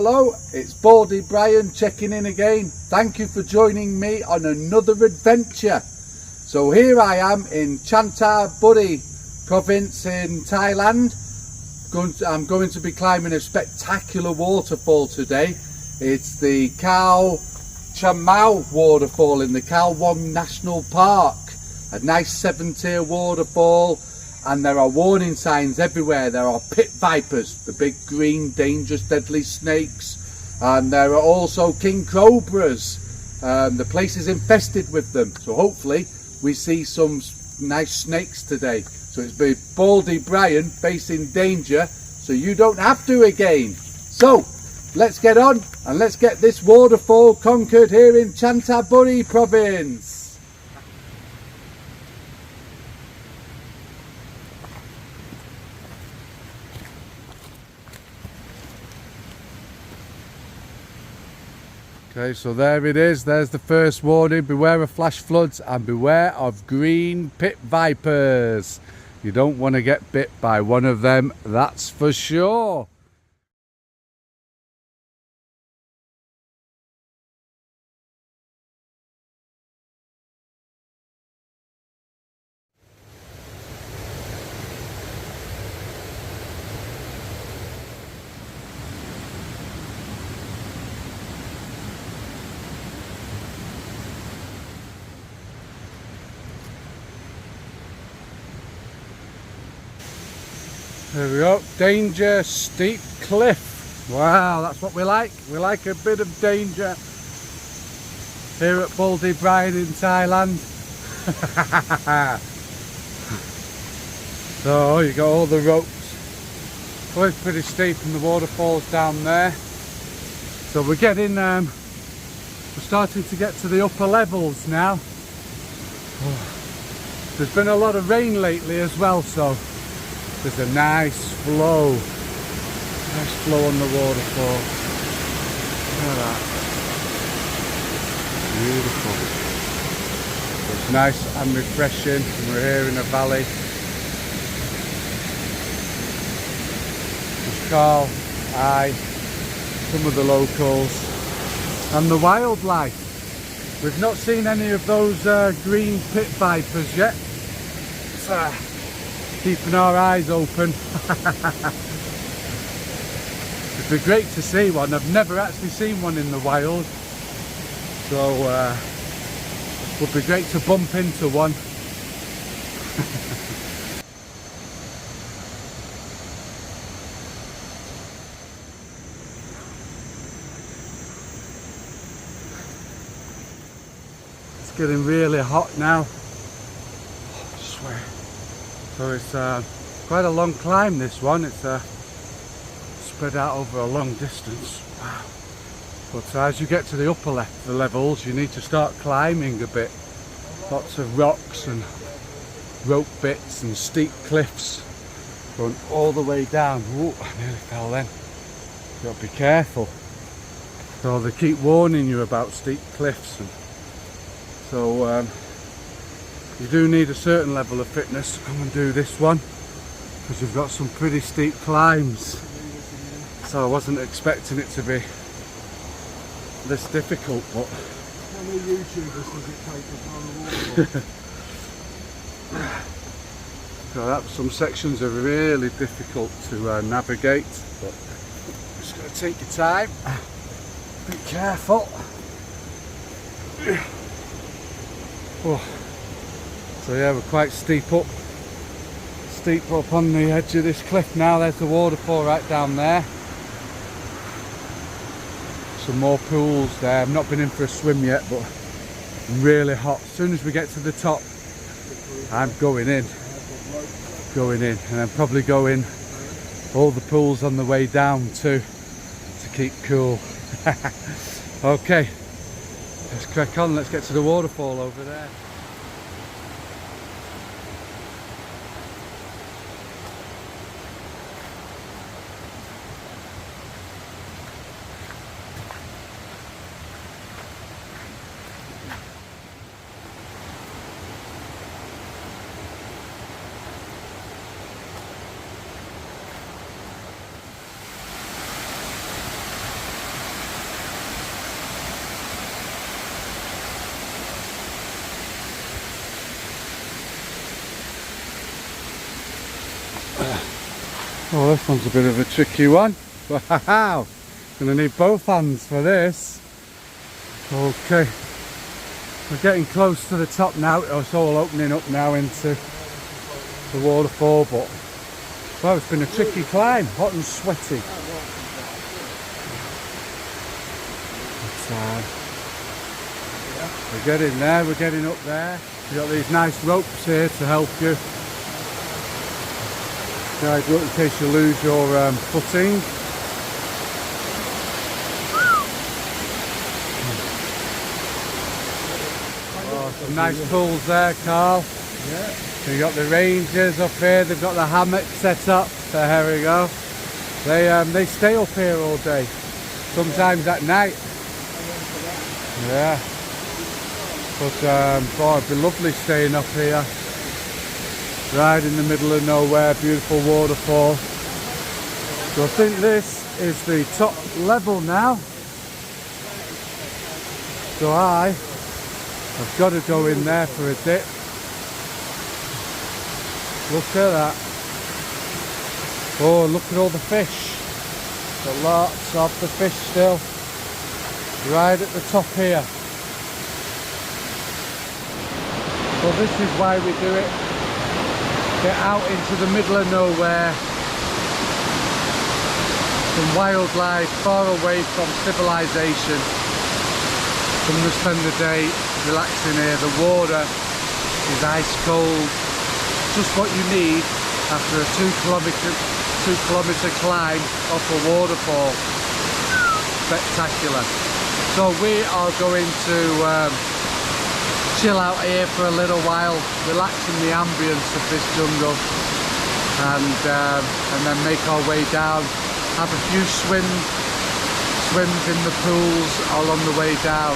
Hello, it's Baldy Brian checking in again. Thank you for joining me on another adventure. So here I am in Chanthaburi province in Thailand. I'm going to be climbing a spectacular waterfall today. It's the Khao Chamao Waterfall in the Wong National Park. A nice 7-tier waterfall, and there are warning signs everywhere. There are pit vipers, the big green dangerous deadly snakes, and there are also king cobras. The place is infested with them, so hopefully we see some nice snakes today. So it's been Baldy Brian facing danger, so you don't have to again. So let's get on and let's get this waterfall conquered here in Chanthaburi province. Okay, so there it is. There's the first warning. Beware of flash floods and beware of green pit vipers. You don't want to get bit by one of them, that's for sure. There we go, danger, steep cliff. Wow, that's what we like. We like a bit of danger here at Baldy Brian in Thailand. So you got all the ropes. Oh, it's pretty steep and the waterfall's down there. So we're getting, we're starting to get to the upper levels now. There's been a lot of rain lately as well, so there's a nice flow on the waterfall. Look at that. Beautiful. It's nice and refreshing. We're here in a valley. There's Khao, some of the locals and the wildlife. We've not seen any of those green pit vipers yet. Keeping our eyes open. It'd be great to see one. I've never actually seen one in the wild, so it would be great to bump into one. It's getting really hot now. I swear. So it's quite a long climb, this one. It's spread out over a long distance. Wow. But as you get to the upper levels, you need to start climbing a bit. Lots of rocks and rope bits and steep cliffs going all the way down. Ooh, I nearly fell then. You've got to be careful. So they keep warning you about steep cliffs. And so you do need a certain level of fitness to come and do this one, because you've got some pretty steep climbs. So I wasn't expecting it to be this difficult, but how many YouTubers does it take to climb a waterfall? So some sections are really difficult to navigate, but just got to take your time, be careful. Oh. So yeah, we're quite steep up on the edge of this cliff now. There's the waterfall right down there. Some more pools there. I've not been in for a swim yet, but really hot. As soon as we get to the top, I'm going in, and I'm probably going all the pools on the way down too, to keep cool. Okay, let's crack on. Let's get to the waterfall over there. Oh, this one's a bit of a tricky one. Wow! Gonna need both hands for this. Okay. We're getting close to the top now. It's all opening up now into the waterfall, but well, it's been a tricky climb, hot and sweaty. But, we're getting there, we're getting up there. We've got these nice ropes here to help you. Guide you up in case you lose your footing. Oh, some nice pools there, Carl. Yeah. So you got the rangers up here. They've got the hammock set up. There we go. They stay up here all day. Sometimes at night. Yeah. But boy, it'd be lovely staying up here. Right in the middle of nowhere, beautiful waterfall. So I think this is the top level now. So I've got to go in there for a dip. Look at that. Oh, look at all the fish. Got lots of the fish still. Right at the top here. Well, this is why we do it. Get out into the middle of nowhere, some wildlife, far away from civilization. Come and spend the day relaxing here. The water is ice cold, just what you need after a 2 kilometre climb up a waterfall. Spectacular. So we are going to chill out here for a little while, relaxing the ambience of this jungle, and then make our way down, have a few swims in the pools along the way down.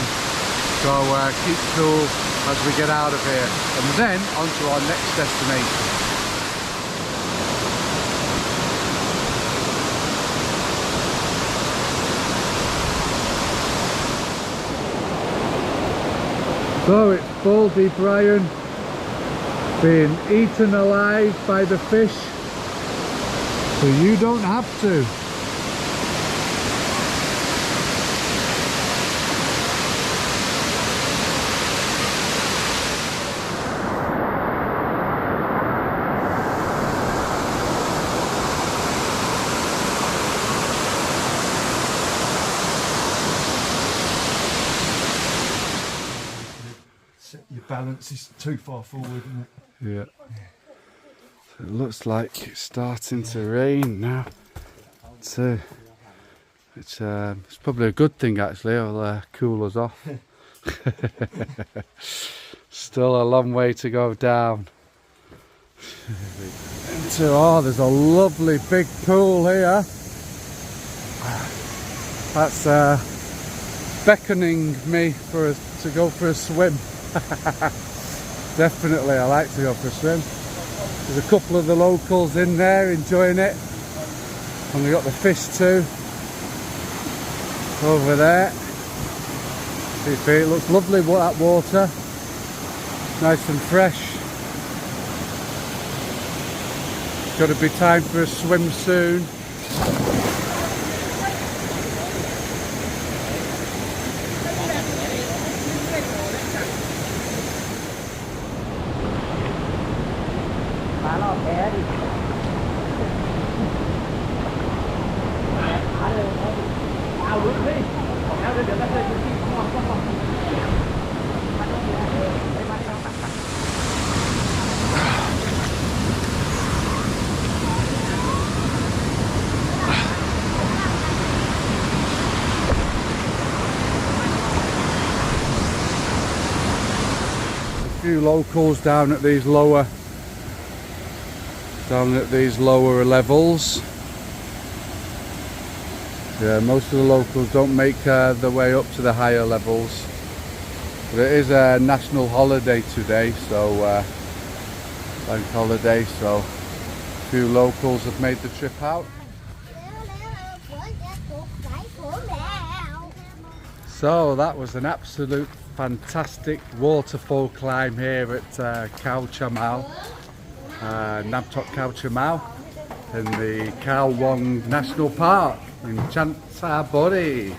So keep cool as we get out of here, and then on to our next destination. So it's Baldy Brian being eaten alive by the fish, so you don't have to. Your balance is too far forward, isn't it? Yeah. So it looks like it's starting to rain now. It's probably a good thing actually. It'll cool us off. Still a long way to go down. There's a lovely big pool here. That's beckoning me to go for a swim. Definitely, I like to go for a swim. There's a couple of the locals in there enjoying it, and we've got the fish too over there. It looks lovely, that water, nice and fresh. Got to be time for a swim soon. few locals down at these lower levels. Yeah, most of the locals don't make their way up to the higher levels. But it is a national holiday today, so bank holiday, so a few locals have made the trip out. So that was an absolute fantastic waterfall climb here at Khao Chamao, Namtok Khao Chamao, in the Khao Wong National Park in Chanthaburi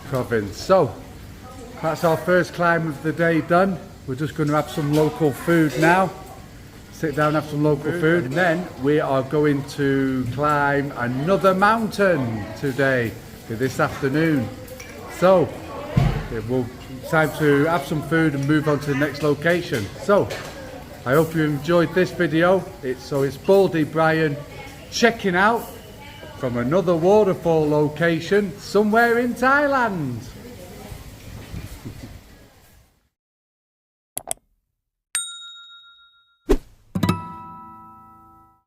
province. So that's our first climb of the day done. We're just going to have some local food now. Sit down, have some local food, and then we are going to climb another mountain today, this afternoon. So it's time to have some food and move on to the next location. So I hope you enjoyed this video. It's Baldy Brian checking out from another waterfall location somewhere in Thailand.